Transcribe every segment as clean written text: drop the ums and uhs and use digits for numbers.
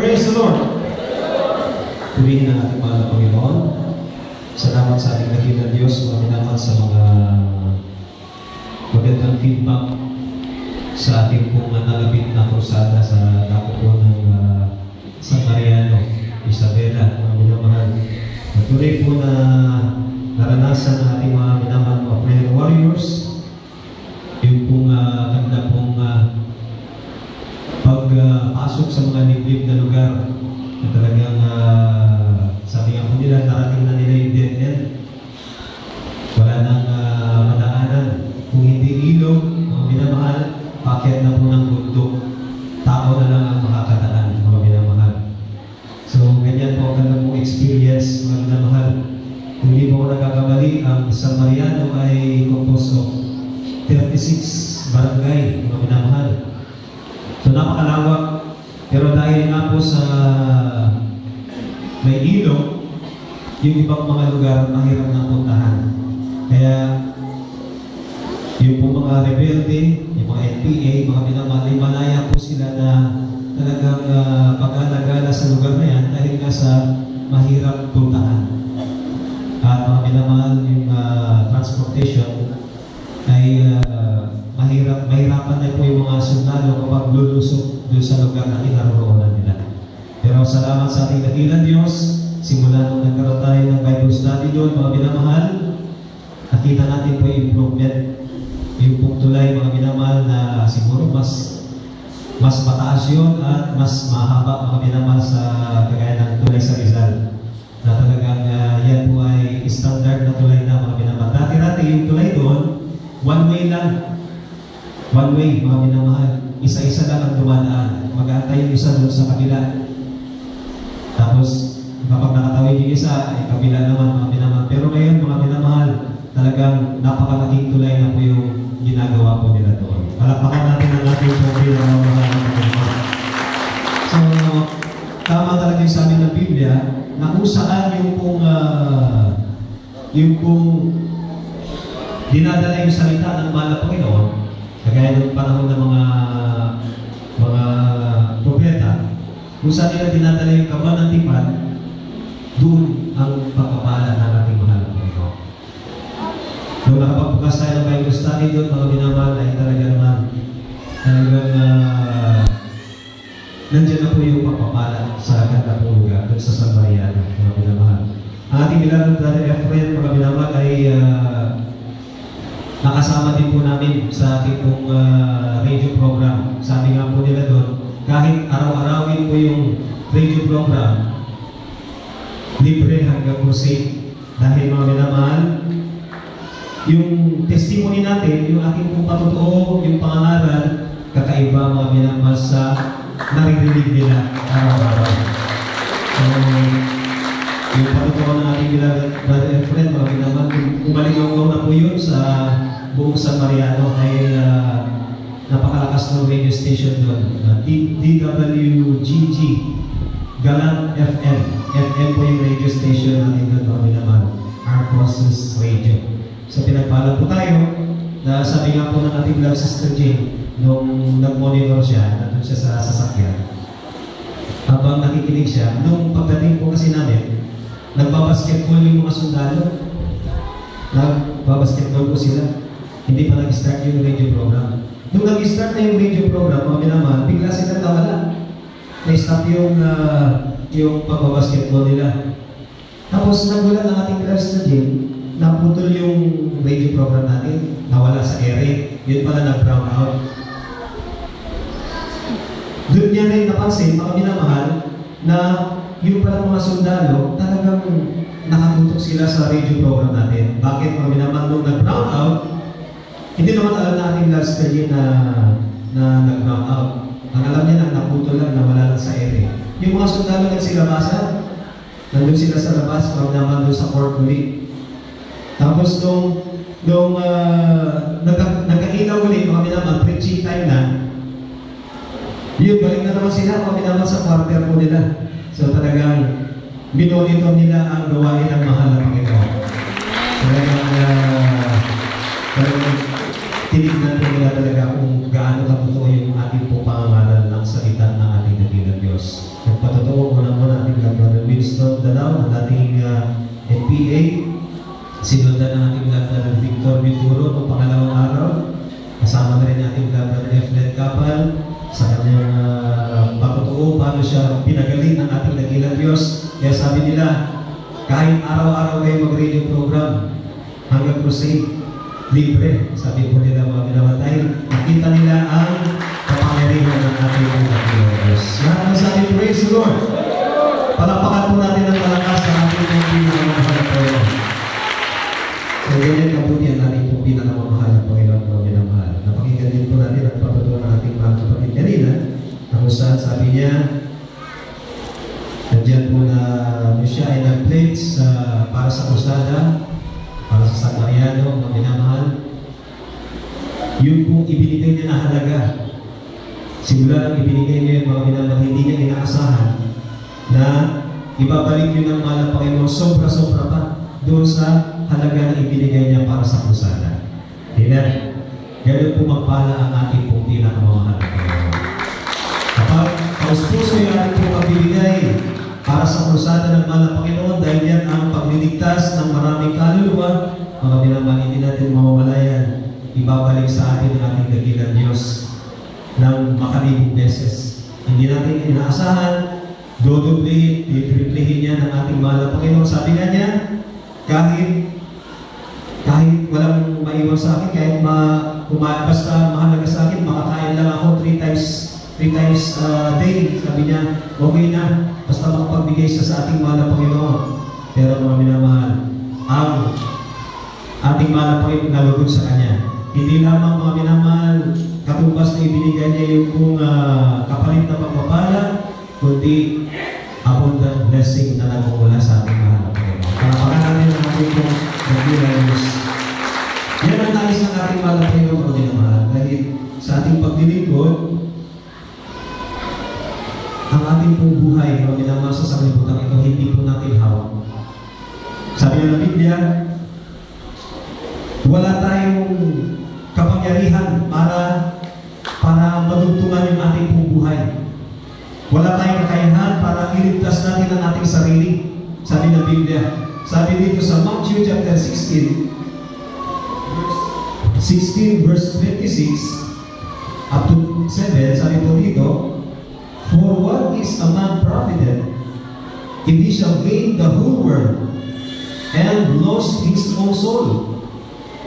Praise the Lord! Purihin ang ating mahal na Panginoon. Salamat sa ating dakilang Diyos, maminaman sa mga magandang feedback sa ating pong nalapit na krusada sa dako po ng San Mariano, Isabela, mga minamahal. Patuloy po na naranasan ng ating mga minamahal mga prayer warriors, yung pong kanda pong pagpasok sa mga liblib na lugar na talagang sabi nga po nila, narating na nila yung dead end. Wala nang madaanan. Kung hindi ilog, mga minamahal, paket na po ng bundok. Tao na lang ang makakadaan, mga minamahal. So, ganyan po ang kanilang experience, mga minamahal. Kung hindi po ako nagkakamali, ang San Mariano ay composed of 36 barangay, mga minamahal. So, napakalawak. Pero dahil nga po sa may ilog, yung ibang mga lugar mahirap na puntahan. Kaya, yung po mga rebelde, yung mga NPA, mga minamahal, malaya po sila na talagang pag-alagala sa lugar na yan dahil nga sa mahirap puntahan. At mga minamahal, yung transportation ay mahirapan na po yung mga sundalo kapag lulusok doon sa lugar na kinaroroonan nila. Pero salamat sa ating dakilang Diyos, simula nung nagkaroon tayo ng Bible study doon, mga minamahal, nakita natin po yung improvement. Yung pong tulay, mga minamahal, na siguro mas mataas yun at mas mahaba, mga minamahal, sa kagaya ng tulay sa Rizal. Na talagang yan po ay standard na tulay na, mga minamahal. Dati-dati yung tulay doon, one way lang. One way, mga minamahal. Isa-isa lang ang dumadaan. Mag-aantay yung isa doon sa kabila. Tapos, kapag nakatawid yung isa, ay kabila naman, mga minamahal. Pero ngayon, mga minamahal, talagang napakalaking tulay na po yung ginagawa po nila doon. Palakpakan natin ang ating pobre na mga minamahal. So, tama talaga yung sabi ng Biblia, na kung saan yung pong dinadala yung salita ng mahal na Panginoon, kagaya ng panahon ng mga propeta, kung saan nila dinadala yung kaban ng tipan, doon ang pagpapala ng ating mahal na Panginoon. Nung nakapagbukas tayo ng Bible study doon, mga minamahal, ay talaga naman nandiyan na po yung pagpapala sa kanda po lugar doon sa San Mariano, mga minamahal. Ang ating bilang Brother Efren, mga minamahal, ay nakasama din po namin sa ating pong radio program. Sabi nga po nila doon, kahit araw-arawin po yung radio program, libre hanggang crusade. Dahil mga minamahal, yung testimony natin, yung ating pong patotoo, yung pangangaral, kakaiba, mga minamahal, sa naririnig nila araw-araw. So, yung patotoo ng ating bilang Brother Efren, mga minamahal, umalingaw na po yun sa buong San Mariano, ay napakalakas ng radio station doon. DWGG, Galang FM. FM po yung radio station natin doon, mga minamahal. Armed Forces Radio. So pinagpala po tayo, na sabi nga po ng ating vlog Sister Jane, nung nag-monitor siya, nandun siya sa sasakyan. Habang nakikinig siya, nung pagdating po kasi namin, nagbabasketball yung mga sundalo. Nagbabasketball po sila. Hindi pa nag-start yung radio program. Nung nag-start na yung radio program, mga minamahal, bigla silang nawala. Na-stop yung pagbabasketball nila. Tapos nagulat ang ating class na gym, naputol yung radio program natin, nawala sa ere. Yun pala nag-brown out. Doon niya rin napansin, mga minamahal, na yung pala mga sundalo, talagang nakatutok sila sa radio program natin. Bakit, mga minamahal, nung nag-brown out, hindi naman alam natin last year na nag-brown out. Ang alam niya na naputol lang, nawala lang sa ere. Yung mga sundalo nagsilabasan, nandun sila sa labas, pag naman doon sa court ulit. Tapos nung nagkakinaw ulit, mga minamahal, preaching time na, yun, balik na naman sila, mga minamahal, sa quarter po nila. So talagang minonitor nila ang gawain ng mahal na Panginoon. Talagang tinignan po nila talaga kung gaano katotoo yung ating po pangangaral ng salita ng ating dakilang Diyos. Kung NPA, sinundan ng ating Brother Victor Vituro noong pangalawang araw. Kasama na rin ating Brother Eflet Kapal sa kanyang pagtutoo, paano siya pinagaling ng ating dakilang Diyos. Kaya sabi nila, kahit araw-araw kayo mag-radio program, hanggang crusade, libre. Sabi po nila mga minamatay, nakita nila ang kapangyarihan ng ating dakilang Diyos. Yan ang sabi, praise the Lord. Palapakan po natin ang malakas sa ating pinakamamahal na Panginoon. So, ganyan kabuti ang ating pong pinakamamahal na Panginoon mga minamahal. Napakinggan din po natin ang pagtuturo ng ating mga kapatid kanina, na kung saan sabi niya, nandiyan po na siya ay nag-pledge para sa krusada, para sa San Mariano, mga minamahal. Yun pong ibinigay niya na halaga. Simula nang ibinigay niya yung mga minamahal, hindi niya inaasahan na ibabalik yun ng mahal na Panginoon sobra-sobra pa doon sa halaga na ibinigay niya para sa krusada. Amen. Ganun po magpala ang ating pong pinakamamahal na Panginoon. Kapag kauspuso yung ating pong pagbibigay para sa krusada ng mahal na Panginoon, dahil yan ang pagliligtas ng maraming kaluluwa, mga minamahal, hindi natin mamamalayan, ibabalik sa atin ang ating dakilang Diyos ng makalibong beses. Hindi natin inaasahan, dodoblihin, titriplihin niya ng ating mahal na Panginoon. Sabi nga niya, kahit walang maiwan sa akin, kahit basta mahalaga sa akin, makakain lang ako 3 times a day. Sabi niya, okay na, basta makapagbigay siya sa ating mahal na Panginoon. Pero mga minamahal, ang ating mahal na Panginoon nalugod sa Kanya. Hindi lamang mga minamahal, katumbas na ibinigay niya yung kung kapalit na pagpapala, kundi abundant blessing na nagmumula sa ating mahal na Panginoon. Palapakan natin ang ating pong nagbilayos. Yan ang nais ng ating mahal na Panginoon o dinamahal. Dahil sa ating paglilingkod, ang ating pong buhay o dinamahal sa sanglibutan ito, hindi po natin hawak. Sabi ng Biblia, wala tayong kapangyarihan para madugtungan yung ating pong buhay. Wala tayong kakayahan para iligtas natin ang ating sarili. Sabi ng Biblia. Sabi dito sa Matthew chapter 16 verse 26 up to 7, sabi po dito, for what is a man profited if he shall gain the whole world and lose his own soul?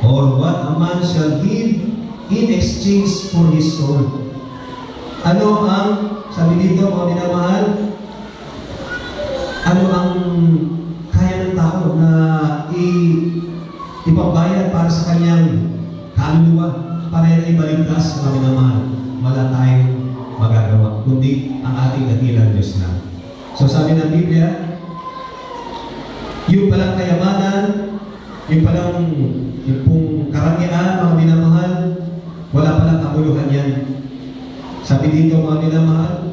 Or what a man shall give in exchange for his soul? Ano ang, sabi dito mga minamahal, ano ang kaya ng tao na ipambayad para sa kanyang kaluluwa, para yan ay maligtas mga minamahal? Wala tayong magagawa, kundi ang ating dakilang Diyos na. So sabi ng Biblia, yung palang kayamanan, yung pong karangyaan, mga minamahal, wala palang kabuluhan yan. Sabi dito mga minamahal,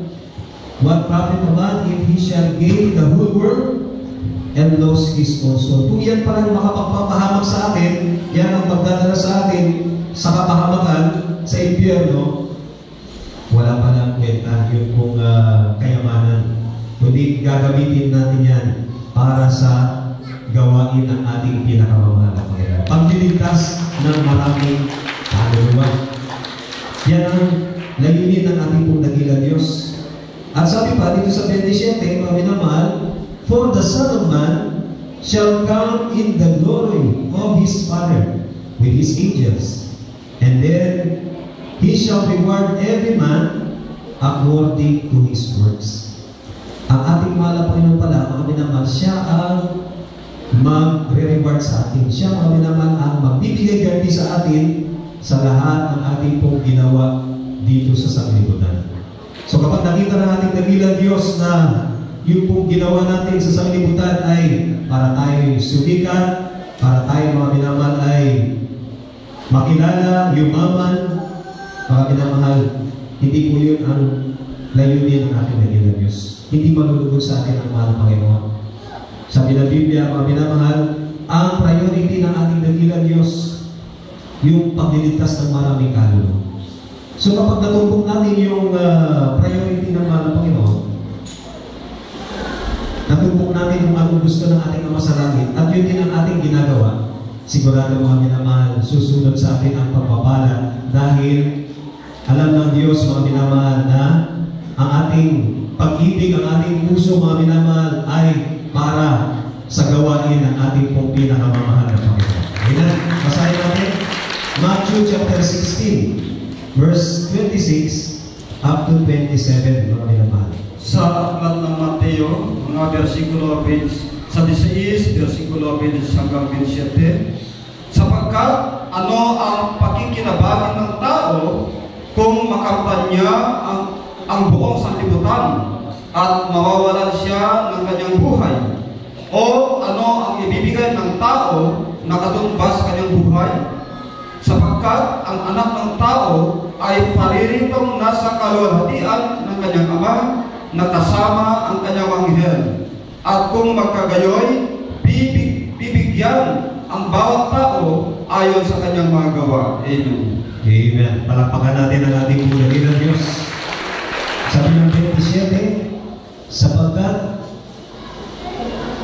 what profit a man if he shall gain the whole world and lose his own soul? Kung yan palang makapagpapahamak sa atin, yan ang magdadala sa atin sa kapahamakan, sa impyerno, wala palang kwenta yung pong kayamanan. Kundi gagamitin natin yan para sa gawain ng ating pinakamamahal na Panginoon. Pagliligtas ng maraming kaluluwa. Yan ang layunin ng ating pong dakilang Diyos. At sabi pa dito sa 27, mga minamahal, for the Son of Man shall come in the glory of His Father with His angels, and then He shall reward every man according to his works. Ang ating mahal na Panginoon pala, mga minamahal, siya ang magre-reward sa atin. Siya, mga minamahal, ang magbibigay ganti sa atin sa lahat ng ating pong ginawa dito sa sanglibutan. So kapag nakita ng ating dakilang Diyos na yung pong ginawa natin sa sanglibutan ay para tayo sumikat, para tayo mga minamahal ay makilala, yumaman, mga minamahal, hindi po yun ang layunin ng ating dakilang Diyos. Hindi malulugod sa atin ang mahal na Panginoon. Sabi ng Biblia, mga minamahal, ang priority ng ating dakilang Diyos, yung pagliligtas ng maraming kaluluwa. So kapag natumpok natin yung priority ng mahal na Panginoon, natumbok natin kung anong gusto ng ating Ama sa langit, at yun din ang ating ginagawa, sigurado mga minamahal, susunod sa atin ang pagpapala dahil alam ng Diyos mga minamahal na ang ating pag-ibig, ang ating puso mga minamahal ay para sa gawain ng ating pong pinakamamahal na Panginoon. Amen. Basahin natin Matthew chapter 16 verse 26 up to 27 mga minamahal. Sa aklat ng Mateo, mga versikulo 16, versikulo 20 hanggang 27, sapagkat ano ang pakikinabangan ng tao kung makampanya ang buong sanlibutan at mawawalan siya ng kanyang buhay? O ano ang ibibigay ng tao na katumbas kanyang buhay? Sapagkat ang anak ng tao ay pariritong nasa kaluwalhatian ng kanyang ama na kasama ang kanyang anghel. At kung magkagayoy, bibigyan ang bawat tao ayon sa kanyang mga gawa. Amen. Amen. Palakpakan natin ang ating pulagi ng Diyos. Sabi ng 27, sapagkat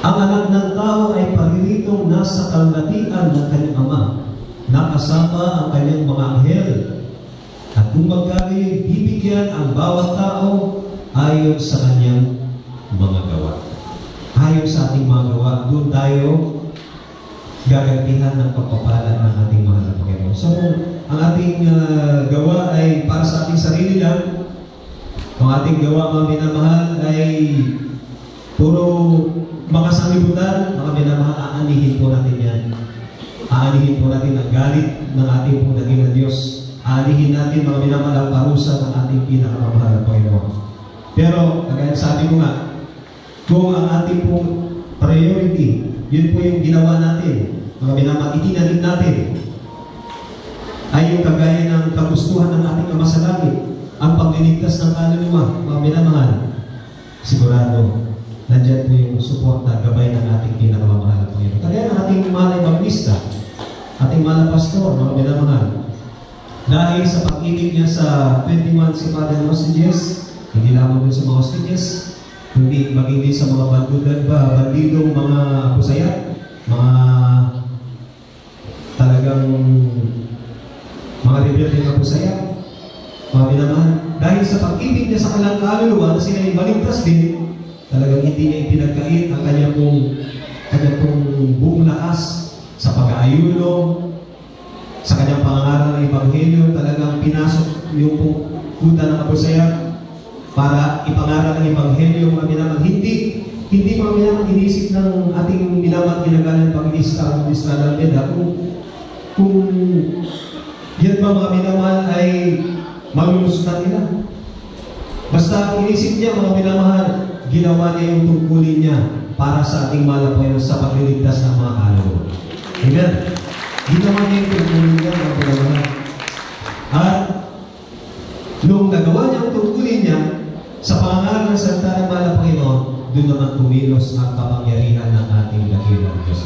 ang anak ng tao ay pariritong nasa kalulatian ng kanyang ama, nakasama ang kanyang mga anghel. At kung magkagayoy, bibigyan ang bawat tao ayon sa kanyang mga gawa. Ayon sa ating mga gawa, doon tayo gagantihan ng pagpapala ng ating mahal na Panginoon. So, ang ating gawa ay para sa ating sarili lang. Ang ating gawa, mga minamahal, ay puro mga sanlibutan. Mga minamahal, aanihin po natin yan. Aanihin po natin ang galit ng ating pong naging na Diyos. Aanihin natin, mga minamahal, ang parusa ng ating pinakamamahal na Panginoon. Pero, kagaya sabi ko nga, kung ang ating pong priority, yun po yung ginawa natin, mga minamahal, itinanim natin, ay yung kagaya ng kagustuhan ng ating Ama sa langit, ang pagliligtas ng kaluluwa, mga minamahal, sigurado, nandyan po yung suporta, gabay ng ating pinakamamahal na Panginoon. Kagaya ng ating mahal evangelista, ating mahal na pastor, mga minamahal, dahil sa pag-ibig niya sa 21 si Father hostages, hindi lamang din sa mga hostages, kundi maging din sa mga bandidong mga pusaya, mga talagang mga rebelde na pusaya, mga minamahal. Dahil sa pag-ibig niya sa kanilang kaluluwa na sila ay maligtas din, talagang hindi niya ipinagkait ang kanyang pong buong lakas sa pag-aayuno, sa kanyang pangangaral ng Ebanghelyo. Talagang pinasok yung kuta ng kapusaya para ipangaral ng Ebanghelyo, mga minamahal. Hindi mga minamahal inisip ng ating minamahal ginagalang pag-ilista ng Israel Almeda kung yan ba mga minamahal ay malulusutan nila. Basta inisip niya mga minamahal, ginawa niya yung tungkulin niya para sa ating mahal na Panginoon sa pagliligtas ng mga kaluluwa. Amen. Ginawa niya yung tungkulin niya mga minamahal. At nung nagawa niya ang tungkulin niya, sa pangalan ng salita ng mahal na Panginoon, doon naman kumilos ang kapangyarihan ng ating dakilang Diyos.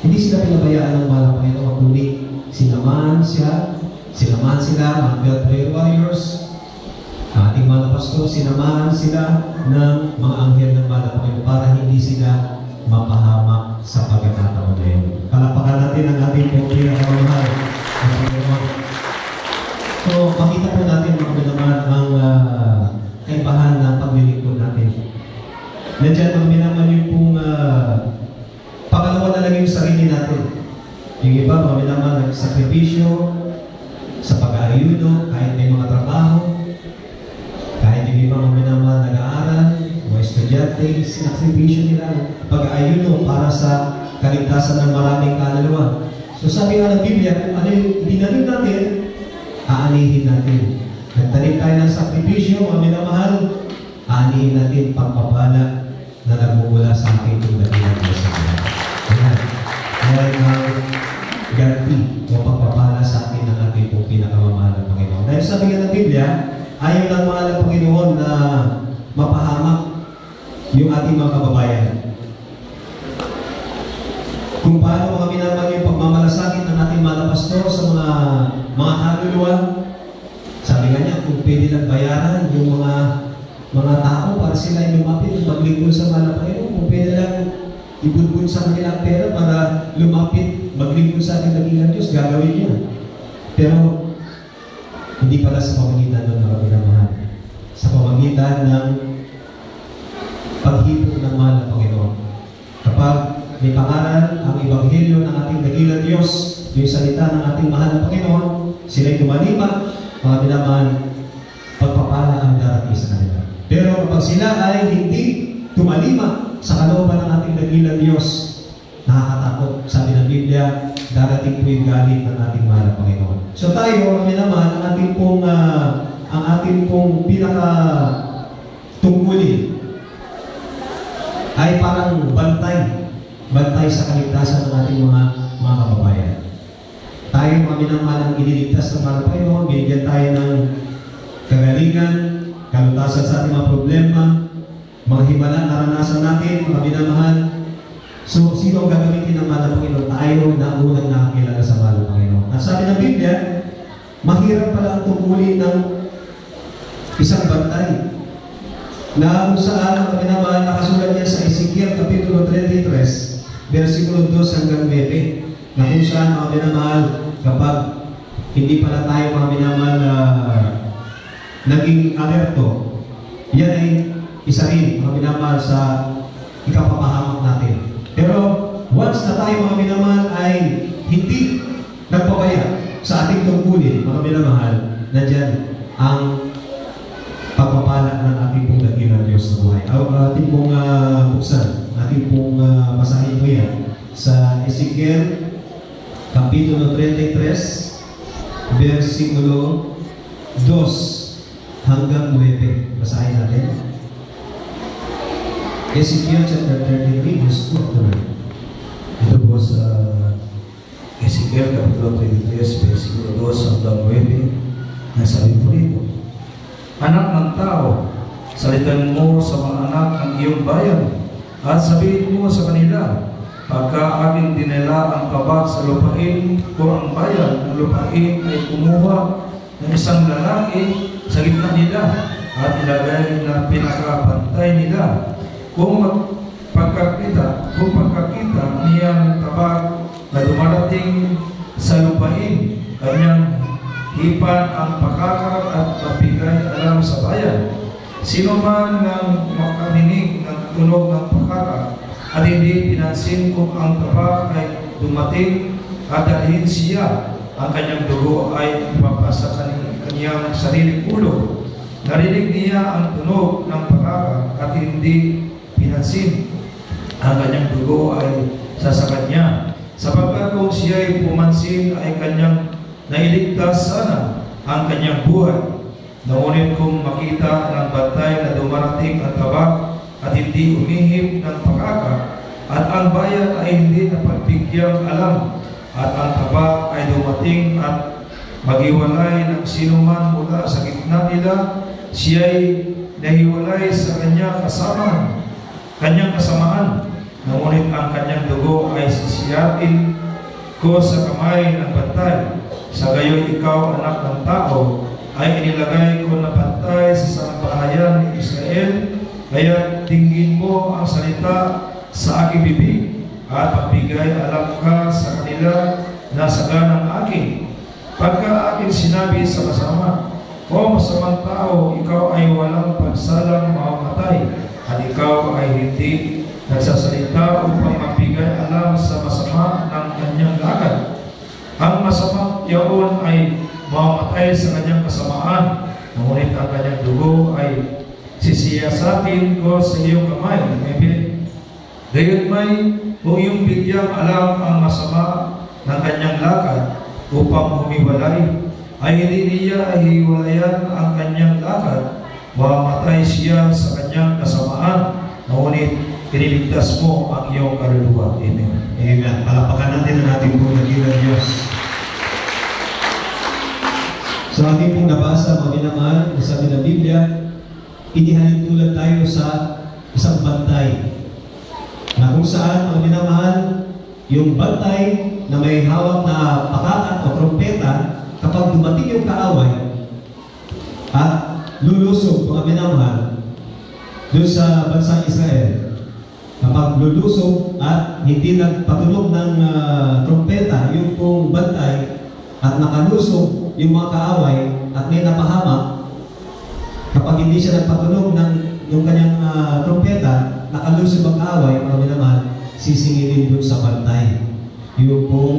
Hindi sila pinabayaan ng mahal na Panginoon, kundi sinamahan sila, mga God prayer warriors, ating mga pastor, sinamahan sila ng mga anghel ng mahal na Panginoon para hindi sila mapahamak sa pagkakataon na yun. Palapakan natin ang ating pong pinakamamahal na Panginoon. So, makita po natin mga minamahal ang kaibahan ng paglilingkod natin. Nandiyan mga minamahal yung pong pangalawa na lang yung sarili natin. Yung iba mga minamahal nagsakripisyo sa pag-aayuno, kahit may mga trabaho, kahit yung iba mga minamahal nag-aaral, mga estudyante, sinakripisyo nila pag-aayuno para sa kaligtasan ng maraming kaluluwa. So sabi nga ng Biblia, kung ano yung dinalim natin, aanihin natin. Nagtanim tayo ng sakripisyo, mga minamahal, aanihin natin pagpapala na nagmumula sa ating dakilang Diyos. Ayan. Ayan ang ganti o pagpapala sa atin ng ating pong pinakamamahal na Panginoon. Dahil sabi nga ng Biblia, ayaw ng mahal na Panginoon na mapahamak yung ating mga kababayan. Kung paano mga minamahal yung pagmamalasakit ng ating mga pastor sa mga kaluluwa, sabi nga niya, kung pwede lang bayaran yung mga tao para sila ay lumapit at maglingkod sa mahal na Panginoon, kung ibuhon sa kanila ang pera para lumapit, maglingkod sa ating dakilang Diyos, gagawin niya. Pero, hindi pala sa pamagitan ng mga pinamahal. Sa pamagitan ng paghipon ng mahal na Panginoon. Kapag may pangalan ang Ebanghelyo ng ating dakilang Diyos, yung salita ng ating mahal na Panginoon, sila'y tumalima, mga pinamahal, pagpapala ang darating sa kanila. Pero kapag sila ay hindi tumalima sa kalooban ng ating dakilang Diyos, nakakatakot. Sabi ng Biblia, darating po yung galit ng ating mahal na Panginoon. So tayo, kami naman, ang ating pong pinaka tungkulin ay parang bantay sa kaligtasan ng ating mga kababayan. Tayo, kami naman ang iniligtas ng mahal na Panginoon, binigyan tayo ng kagalingan, kalutasan sa ating mga problema, mga himala, naranasan natin, mga binamahal. So, sino ang gagamitin ng mahal na Panginoon? Tayo na unang nakakilala sa mahal na Panginoon. At sabi ng Biblia, mahirap pala ang tungkulin ng isang bantay na kung saan ang binamahal nakasulat niya sa Ezekiel Kapitulo 33, versikulo 2 hanggang 9, na kung saan mga binamahal, kapag hindi pala tayo mga binamahal naging alerto, yan ay isa rin mga binamahal sa ikapapahamak natin. Pero once na tayo mga binamahal ay hindi nagpabaya sa ating tungkulin, mga binamahal, nandyan ang pagpapala ng ating pong dakilang Diyos sa buhay. Ating pong buksan, ating pong basahin mo yan sa Ezekiel Kapitulo 33, versikulo 2 hanggang 9. Basahin natin. Ezekiel chapter 33, verse 2 to 9. Ito po sa Ezekiel Kapitulo 33, versikulo 2 hanggang 9. Nasabi po rito, Anak ng tao, salitan mo sa mga anak ng iyong bayan at sabihin mo sa kanila, pagka aking dinala ang kabak sa lupain ko ang bayan, ang lupain ay kumuha ng isang lalaki sa gitna nila at ilagay na pinakabantay nila. Kung pagkakita niya ng tabak na dumarating sa lupain, kanyang hipan ang pakakar at mabigay alam sa bayan. Sino man nang makarinig ng tunog ng pakakar at hindi pinansin kung ang tabak ay dumating at dalhin siya, ang kanyang dugo ay ipapasa sa kanyang sariling ulo. Narinig niya ang tunog ng pakakar at hindi pinansin, ang kanyang dugo ay sasakan niya. Sapagkat kung siya ay pumansin ay kanyang nailigtas sana ang kanyang buhay. Ngunit kung makita ng bantay na dumarating ang tabak at hindi umihip ng pakaka, at ang bayan ay hindi napagbigyang alam, at ang tabak ay dumating at maghiwalay ng sinuman mula sa gitna nila, siya'y nahiwalay sa kanyang kasamaan. Ngunit ang kanyang dugo ay sisiyatin ko sa kamay ng bantay. Sa gayon ikaw, anak ng tao, ay inilagay ko na bantay sa sambahayan ni Israel, kaya tingin mo ang salita sa aking bibig at magbigay alam ka sa kanila na saganang akin. Pagka aking sinabi sa kasama, o masamang tao, ikaw ay walang pagsalang mamamatay, at ikaw ay hindi nagsasalita upang magbigay alam sa masama ng kanyang lakad. Ang masamang yaon ay mamamatay sa kanyang kasamaan, ngunit ang kanyang dugo ay sisiyasatin ko sa iyong kamay. Gayon may kung iyong bigyang alam ang masama ng kanyang lakad upang humiwalay, ay hindi niya hiwalayan ang kanyang lakad, mamamatay siya sa kanyang kasamaan, ngunit iniligtas mo ang iyong kaluluwa. Amen. Amen. Palapakan natin ang ating pong dakilang Diyos. Sa ating pong nabasa, mga minamahal, sabi ng Biblia, inihalin tulad tayo sa isang bantay na kung saan, mga minamahal, yung bantay na may hawak na pakatan o trompeta, kapag dumating yung kaaway at lulusog, mga minamahal, doon sa bansang Israel, kapag lulusog at hindi nagpatunog ng trumpeta yung pong bantay at nakalusog yung mga kaaway at may napahamak, kapag hindi siya nagpatunog ng yung kanyang trumpeta, nakalusog ang kaaway, mga minamahal, sisingilin dun sa bantay yung pong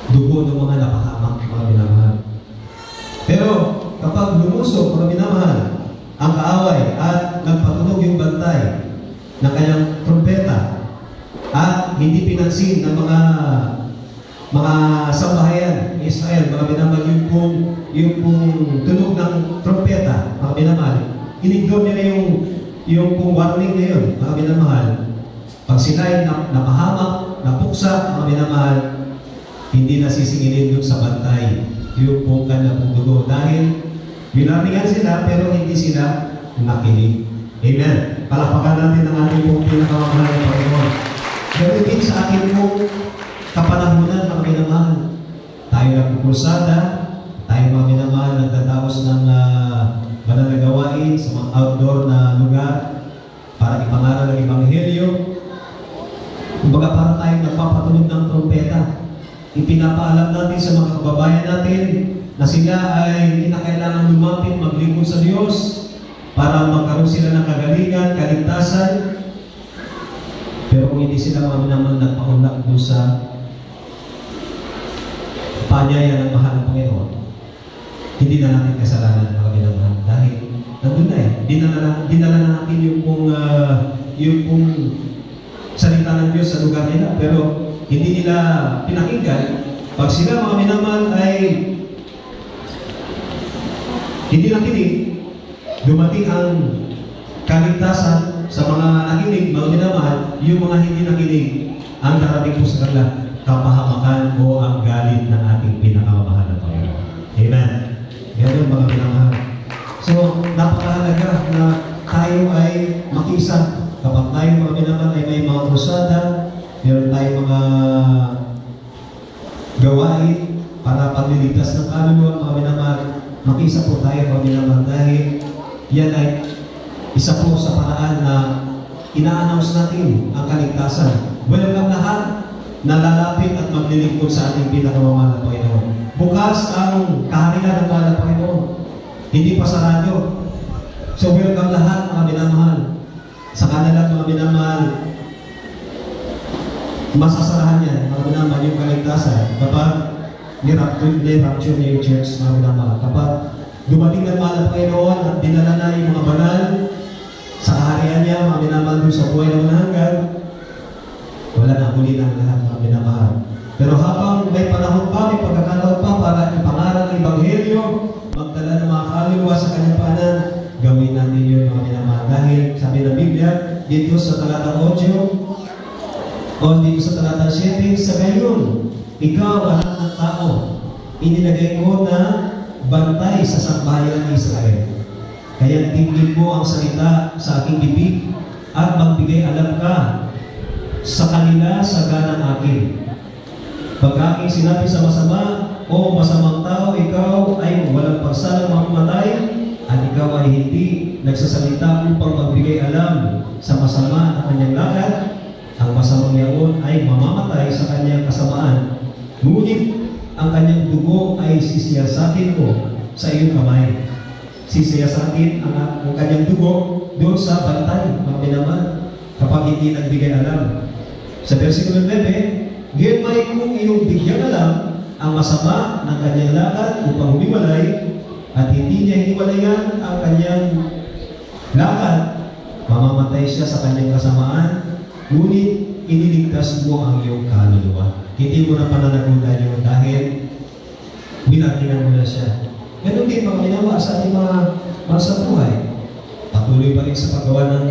dugo ng mga napahamak, mga minamahal. Pero kapag lumusog, mga minamahal, ang kaaway at nagpatunog yung bantay ng kanyang trumpeta at hindi pinansin ng mga sambahayan ni Israel, mga minamahal, yung pong tunog ng trumpeta, mga minamahal, in-ignore nila yung pong warning na yun, mga minamahal. Pag sila ay napahamak, napuksa, mga minamahal, hindi na sisingilin doon sa bantay yung pong kanilang dugo. Dahil binarningan sila, pero hindi sila nakinig. Amen. Palakpakan natin ang ating pong pinakamamahal na Panginoon. Ganun din sa ating pong kapanahunan, mga minamahal. Tayo nagpupulsada, tayo mga minamahal, nagtataos ng banal na gawain sa mga outdoor na lugar para ipangaral ng Ebanghelyo. Kumbaga para tayong nagpapatunog ng trompeta. Ipinapaalam natin sa mga kababayan natin na sila ay kinakailangan lumapit, maglingkod sa Diyos para magkaroon sila ng kagalingan, kaligtasan. Pero kung hindi sila mga naman nagpaunlak doon sa paanyaya ng mahal ng Panginoon, hindi na natin kasalanan, mga minamahal. Dahil nandun na dinala na natin yung pong salita ng Diyos sa lugar nila. Pero hindi nila pinakinggan. Pag sila, mga minamahal, ay hindi nakinig, dumating ang kaligtasan sa mga nakinig, mga minamahal. Yung mga hindi nakinig, ang darating po sa kanila, kapahamakan o ang galit ng ating pinakamamahal na Panginoon. Amen. Ganun, mga minamahal. So, napakahalaga na tayo ay makiisa. Kapag tayo, mga minamahal, ay may mga krusada, meron tayong mga gawain para pagliligtas ng kaluluwa, mga minamahal, makiisa po tayo, mga minamahal, dahil yan ay isa po sa paraan na ina-announce natin ang kaligtasan. Welcome lahat na lalapit at maglilingkod sa ating pinakamamahal na Panginoon. Bukas ang kaharian ng mahal na Panginoon. Hindi pa sarado. So welcome lahat, mga minamahal. Sa kanila, mga minamahal, masasarahan yan, mga minamahal, yung kaligtasan kapag ni-rapture niya yung church, mga minamahal. Kapag dumating ng mahal na Panginoon at dinala na yung mga banal sa kaharian niya, mga minamahal, doon sa buhay na manahanggan, wala na, huli na lahat, mga minamahal. Pero habang may panahon pa, may pagkakataon pa para ipangaral ng Ebanghelyo, magdala ng mga kaluluwa sa kanyang paanan, gawin natin yun, mga minamahal. Dahil sabi ng Biblia, dito sa talatang 8, o dito sa talatang 7, sa gayon, ikaw, anak ng tao, inilagay ko na bantay sa sambahayan ng Israel. Kaya tingin mo ang salita sa aking bibig at magbigay alam ka sa kanila sa ganang akin. Pag aking sinabi sa masama o masamang tao, ikaw ay walang pagsalang mamamatay at ikaw ay hindi nagsasalita upang magbigay alam sa masama na kanyang lakad, ang masamang yaon ay mamamatay sa kanyang kasamaan. Ngunit ang kanyang dugo ay sisiyasatin ko sa iyong kamay. Sisiyasatin ang kanyang dugo doon sa bantay, mga minamahal, kapag hindi nagbigay alam. Sa versikulo 9, gayunmay kung iyong bigyan alam ang masama ng kanyang lakad upang humiwalay at hindi niya hiniwalayan ang kanyang lakad, mamamatay siya sa kanyang kasamaan, ngunit iniligtas mo ang iyong kaluluwa. Hindi mo na pananagutan yun dahil binarningan mo na siya. Ganun din mga ginawa sa ating mga sa buhay. Patuloy pa rin sa paggawa ng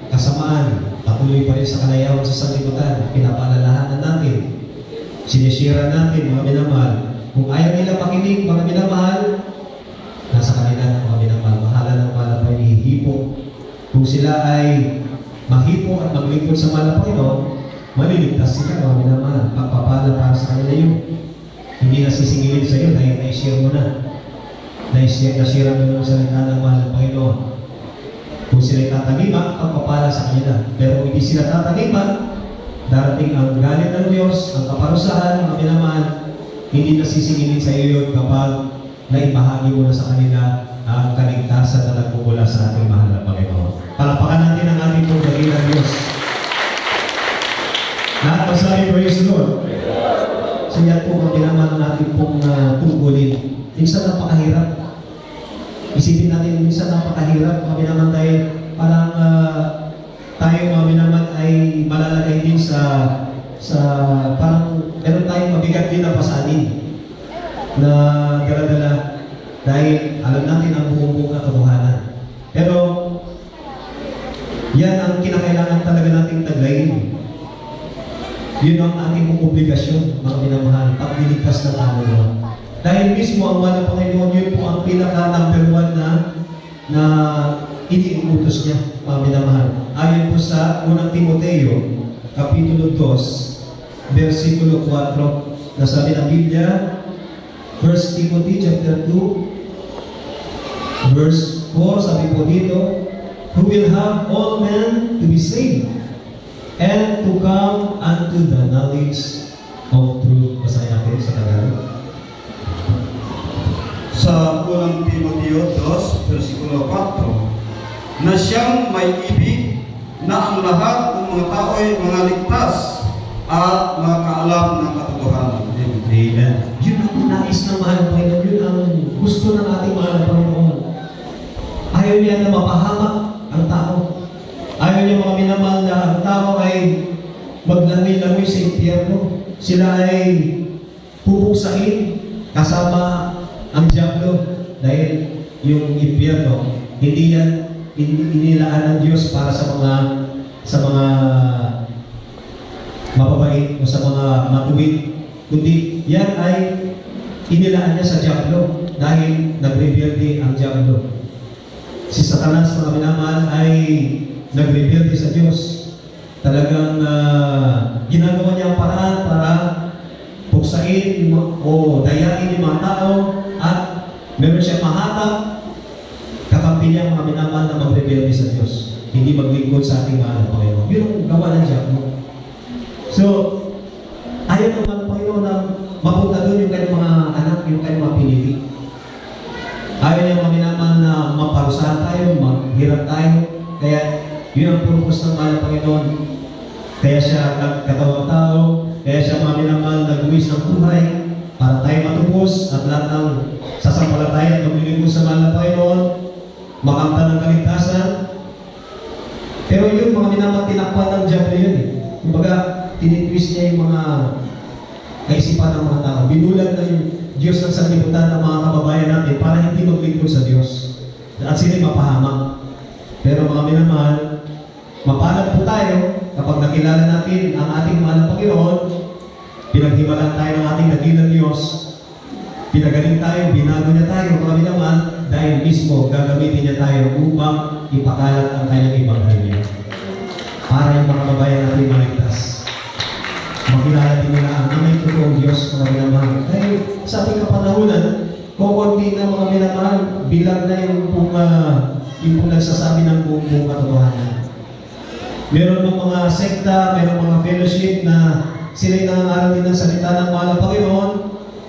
kasamaan. Patuloy pa rin sa kalayawan sa sanlibutan. Pinapaalalahanan natin. Sinisira natin, mga minamahal. Kung ayaw nila makinig, mga minamahal, nasa kanila, mga minamahal. Mahala ng mahal na hihipo. Kung sila ay mahipo at maglingkod sa mahal na Panginoon, maliligtas sila, mga minamahal. Pagpapala para sa kanila yun. Hindi na sisingilin sa iyo dahil na-share mo na. Na-share mo na ang salita ng mahal na Panginoon. Kung sila'y tatalima, pagpapala sa kanila. Pero kung hindi sila tataniman, darating ang galit ng Diyos, ang kaparusahan, mga minamahal, hindi nasisingilin sa iyo yun kapag naibahagi mo na sa kanila ang kaligtasan na nagmumula sa ating mahal na Panginoon. Palapakan natin ang ating pong dakilang Diyos. Lahat masabi, praise the Lord. So yan po mga minamahal ang ating pong tungkulin. Minsan napakahirap. Isipin natin, minsan napakahirap. Mga minamahal tayo, parang tayo mga minamahal ay malalagay din sa parang meron tayong mabigat din na pasanin na dala-dala dahil alam natin ang buong katotohanan. Pero yan ang kinakailangan talaga nating taglayin. Yun ang ating obligasyon, mga minamahal, pagliligtas ng Panginoon. Dahil mismo ang mahal ng Panginoon, yun po ang pinaka-number 1 na iniutos niya, mga minamahal. Ayon po sa 1 Timoteo, Kapitulo 2, versikulo 4, na sabi ng Biblia, 1 Timothy chapter 2, verse 4, sabi po dito, who will have all men to be saved and to come unto the knowledge of truth. Basahin natin sa Tagalog. Sa 1 Timoteo 2, versikulo 4, na siyang may ibig na ang lahat ng mga tao ay mga ligtas at makakaalam ng katotohanan. Amen. Yun ang nais ng mahal ng Panginoon. Yun ang gusto ng ating mahal ng Panginoon. Ayaw niya na mapahamak ang tao. Ayaw niya mga minamahal na ang tao ay maglangoy-langoy sa impyerno. Sila ay pupuksain kasama ang diablo. Dahil yung impyerno, hindi yan inilaan ng Diyos para sa mga mababait o sa mga matuwid. Kundi yan ay inilaan niya sa diablo dahil nagrebelde ang diablo. Si Satanas, mga minamahal, ay nagrebelde sa Diyos. Talagang ginagawa niya ang paraan para puksain o dayain yung mga tao at meron siya mahatak. Kakampi niya mga minamahal na magrebelde sa Diyos. Hindi maglingkod sa ating mahal na Panginoon. Yun ang gawa ng diablo. So, ayaw naman ng Panginoon na mapunta doon yung kanyang mga anak, yung kanyang mga pinili. Ayaw niya mga minamahal na maparusahan tayo, maghirap tayo. Kaya yun ang purpose ng mahal ng Panginoon. Kaya siya nagkatawang tao, kaya siya mga minamahal nagbuwis ng buhay para tayo matubos at lahat ng sasampalataya at maglilingkod sa mahal ng Panginoon, makamtan ng kaligtasan. Pero yun, mga minamahal, tinakpan ng diablo yun eh. Kumbaga, tinitwist niya yung mga kaisipan ng mga tao. Binulag na yung Diyos ng sanlibutan ng mga kababayan natin para hindi maglingkod sa Diyos. At sila'y mapahamak. Pero mga minamahal, mapalad po tayo kapag nakilala natin ang ating mahal na Panginoon, pinaghimalan tayo ng ating dakilang Diyos, pinagaling tayo, binago niya tayo, mga minamahal, dahil mismo gagamitin niya tayo upang ipakalat ang kanyang ebanghelyo. Para yung mga kababayan natin maligtas. Makilala din nila ang may totoong Diyos, mga minamahal. Dahil sa ating kapanahunan, kukunti na mga minamahal, bilang na yung pong nagsasabi ng buong katotohanan. Meron ng mga sekta, meron mga fellowship na sila'y nangangaral din ng salita ng mahal na Panginoon,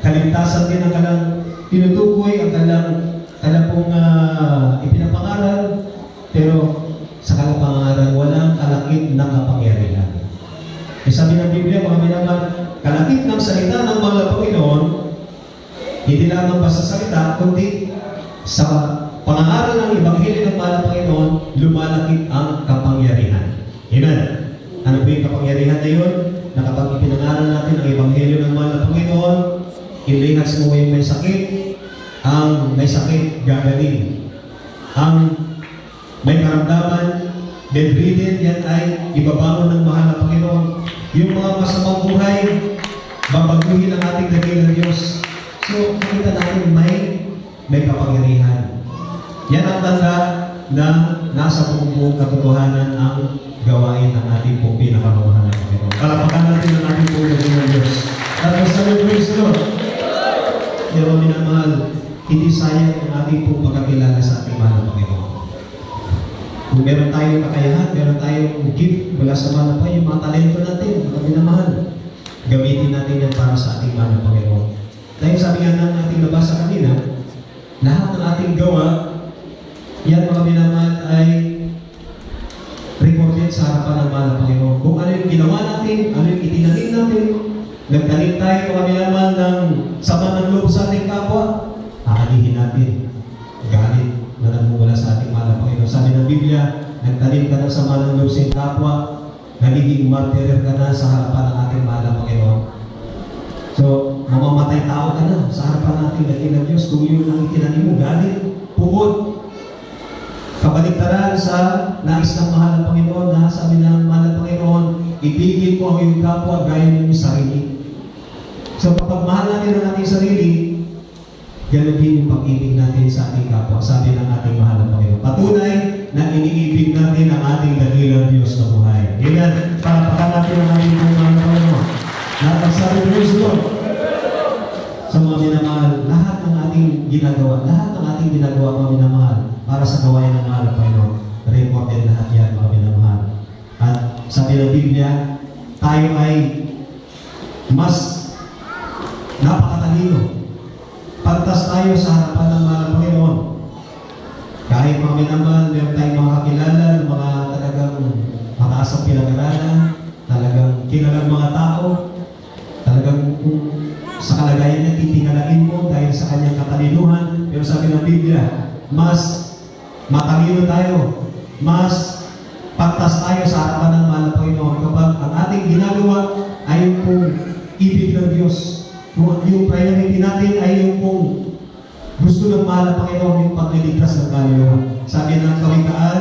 kaligtasan din ang kanilang tinutukoy, ang kanilang pong ipinapangaral, pero sa kanilang pangaral, walang kalakip na kapangyarihan. E sabi ng Biblia, mga minamahal, kalakip ng salita ng mahal na Panginoon, hindi lamang basta salita, kundi sa pangaral ng ebanghelyo ng mahal na Panginoon, lumalakip ang kapangyarihan. Amen. Ano po yung kapangyarihan na yun? Na kapag ipinangaral natin ang ebanghelyo ng mahal na Panginoon, ilihas mo yung may sakit, ang may sakit gagaling. Ang may karamdaman, bedridden, yan ay ibabangon ng mahal na Panginoon. Yung mga masamang buhay, babaguhin ang ating dakilang Diyos. So, makita natin may kapangyarihan. Yan ang tanda na nasa buong katotohanan ang gawain ng ating pong pinakamamahal na Panginoon. Kalapakan natin ang ating pong dakilang Diyos. At basta may praise Lord. Kaya minamahal, hindi sayang ang ating pong pagkakilala sa ating mahal na Panginoon. Kung meron tayong kakayahan, meron tayong gift mula sa mana pa, yung mga talento natin, mga minamahal, gamitin natin yan para sa ating mana Panginoon. Dahil sabi nga ng ating nabasa kanina, lahat ng ating gawa, yan mga minamahal ay recorded sa harapan ng mana Panginoon. Kung ano yung ginawa natin, ano yung itinanim natin, nagtanim tayo mga minamahal ng sama ng loob sa ating kapwa, aalihin natin. Galit na nagmumula sa ating mahal na Panginoon. Sabi ng Biblia, nagtanim ka na sa mahal ng loob sa kapwa, nagiging martyrer ka na sa harapan ng ating mahal na Panginoon. So, mamamatay tao ka na sa harapan natin ng Diyos. Kung yun ang itinanim mo, galit, pugod, kabaligtaran sa nais ng mahal na Panginoon, na sabi ng mahal na Panginoon, ibigin mo ang iyong kapwa, gaya ng iyong sarili. So, kapag mahal natin ang ating sarili, ganun din yung pag-ibig natin sa ating kapwa, sabi ng ating mahal na Panginoon. Patunay na iniibig natin ang ating dakilang Diyos na buhay. Amen. Palapakan natin ang ating mahal na Panginoon. Nakapagsabi ng Diyos Lord. Sa mga minamahal, lahat ng ating ginagawa, mga minamahal, para sa gawain ng mahal na Panginoon. Recorded lahat yan, mga minamahal. At sabi ng Biblia, tayo ay mas napakatalino. Pantas tayo sa harapan ng mahal na Panginoon. Kahit mga minamahal, meron tayong mga kakilala, mga talagang mataas ang pinag-aralan, talagang kilalang mga tao, talagang kung sa kalagayan niya, titingalain mo dahil sa kanyang katalinuhan. Pero sabi ng Biblia, mas matalino tayo, mas pantas tayo sa harapan ng mahal na Panginoon kapag ang ating ginagawa ay yung kung ibig ng Diyos. Kung yung priority natin ay yung kung gusto ng mahal na Panginoon yung pagliligtas ng kaluluwa. Sabi ng Kawikaan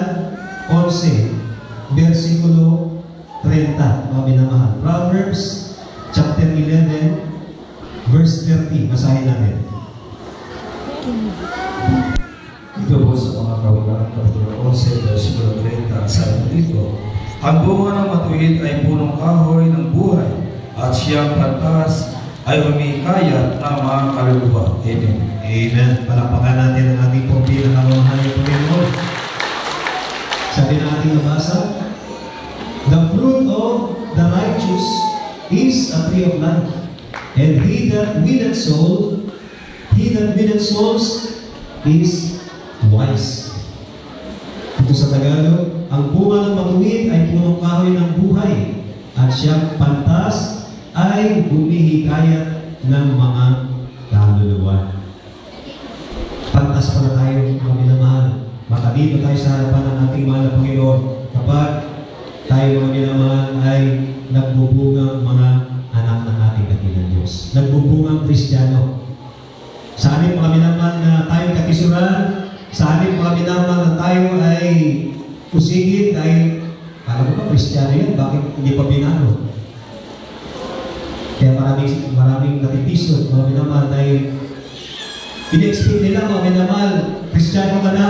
11, versikulo 30, mga minamahal. Proverbs chapter 11, verse 30. Basahin natin. Ito po sa mga Kawikaan, kapitulo 11, versikulo 30, sabi dito, ang bunga ng matuwid ay punong kahoy ng buhay, at siyang pantas ay umikayat ng mga kaluluwa. Amen. Amen. Palakpakan natin ang ating pumpilang kamamahan ng Panginoon. Sabi ng ating nabasa, the fruit of the righteous is a tree of life, and he that winneth souls is wise. Ito sa Tagalog, ang bunga ng matuwid ay punong kahoy ng buhay, at siyang pantas ay humihikayat ng mga kaluluwa. Pantas pala tayo, mga minamahal. Matalino tayo sa harapan ng ating mahal na Panginoon kapag tayo, mga minamahal, ay nagbubungang mga anak ng ating dakilang Diyos. Nagbubungang Kristiyano. Sa amin, mga minamahal, na tayong kakisuran, sa amin, mga minamahal, na tayo ay usigin dahil alam mo ba, Kristiyano yan, bakit hindi pa binago? Kaya maraming natitisod, mga minamahal, dahil ini-expect nila, mga minamahal, Kristiyano ka na,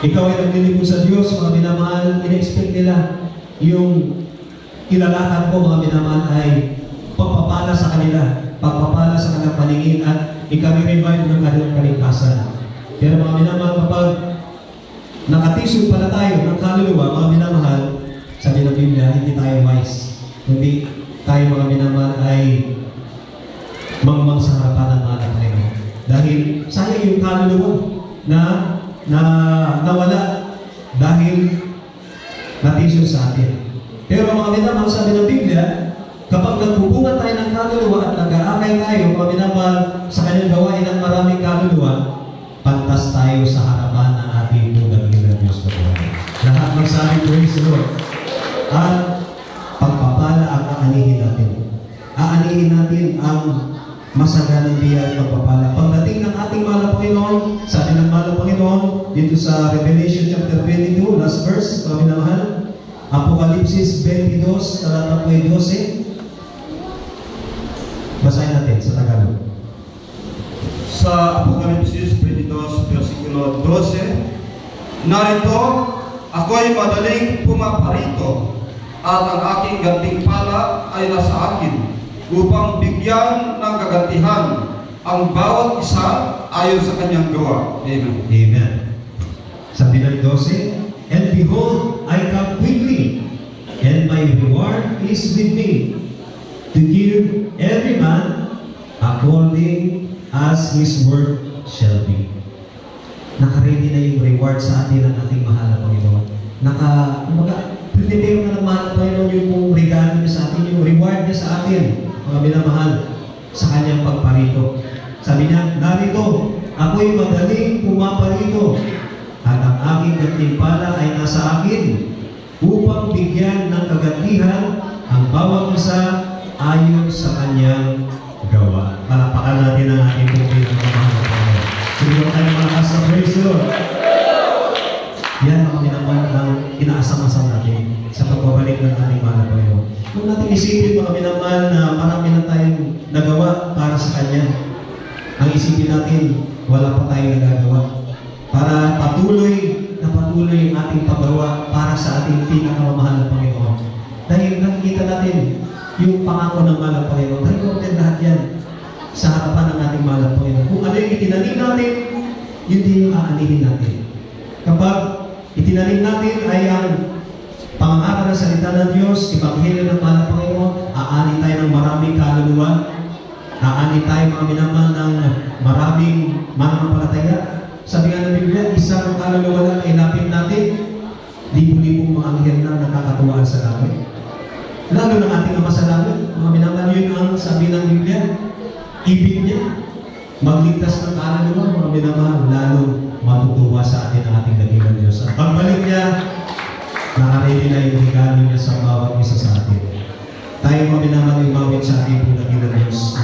ikaw ay naglilingkod sa Diyos, mga minamahal, ini-expect nila yung ilalakad ko, mga minamahal, ay pagpapala sa kanila, pagpapala sa kanilang paningin, at ikaw-revive ng kanilang kaligtasan. Pero mga minamahal, kapag nakatisod pala tayo ng kaluluwa, mga minamahal, sabi ng Biblia, hindi tayo wise. Hindi tayo, mga minamahal, ay mangmang sa harapan ng mga Panginoon. Dahil sayang yung kaluluwa na nawala dahil natisod sa atin. Pero mga minamahal, sabi ng Biblia, kapag nagbubunga tayo ng kaluluwa at nag-aakay tayo, mga minamahal, sa kanyang gawain ng maraming kaluluwa, pantas tayo sa harapan ng ating dakilang Diyos na buhay. Lahat magsabi, praise the Lord. At pagpapala ang aanihin natin. Aanihin natin ang masaganang biya at pagpapala. Pagdating ng ating mahal na Panginoon, sabi ng mahal na Panginoon, dito sa Revelation chapter 22, last verse, mga minamahal, Apokalipsis 22, talata 12. Basahin natin sa Tagalog. Sa Apokalipsis 22, versikulo 12, narito, ako'y madaling pumaparito, at ang aking gantimpala ay nasa akin, upang bigyan ng kagantihan ang bawat isa ayon sa kanyang gawa. Amen. Amen. Sabi ng 12, And behold, I come quickly, and my reward is with me, to give every man according as his work shall be. Nakaready na yung reward sa atin ng ating mahal na Panginoon. Prepare na ng mahal na Panginoon yung regalo niya sa atin, yung reward niya sa atin, mga minamahal, sa kanyang pagparito. Sabi niya, narito, ako'y madaling pumaparito, at ang aking gantimpala ay nasa akin, upang bigyan ng kagantihan ang bawat isa ayon sa kanyang gawa. Palapakan natin ang ating pupil ng mahal na Panginoon. Siguro tayo malakas sa praise the Lord. Yan ang naman ang inaasam-asam natin sa pagbabalik ng ating mahal na Panginoon. Kung natin isipin mga minamahal na marami na tayong nagawa para sa Kanya, ang isipin natin, wala pa tayong nagagawa. Para patuloy ang ating paggawa para sa ating pinakamamahal na Panginoon. Dahil nakikita natin yung pangako ng mahal na Panginoon. Recorded lahat yan sa harapan ng ating mahal na Panginoon. Kung ano yung itinanim natin, yun din yung aanihin natin. Kapag itinanim natin ay ang pangangaral ng salita ng Diyos, ibaghilyo ng mahal na Panginoon, aani tayo ng maraming kaluluwa, aani tayo mga minamahal ng maraming mananampalataya. Sabi nga ng Biblia, isang kaluluwa lang ay lapit natin, libo-libong mga anghel na nakakatuwaan sa langit. Lalo ng ating Ama sa langit, mga minamahal, yun ang sabi ng Biblia, ibig niya, magligtas ng kaluluwa, mga minamahal, lalo matutuwa sa atin ang ating dakilang Diyos. At pagbalik niya, nakaready na yung regalo niya sa bawat isa sa atin. Tayo mga minamahal, yung bawat sa ating dakilang Diyos.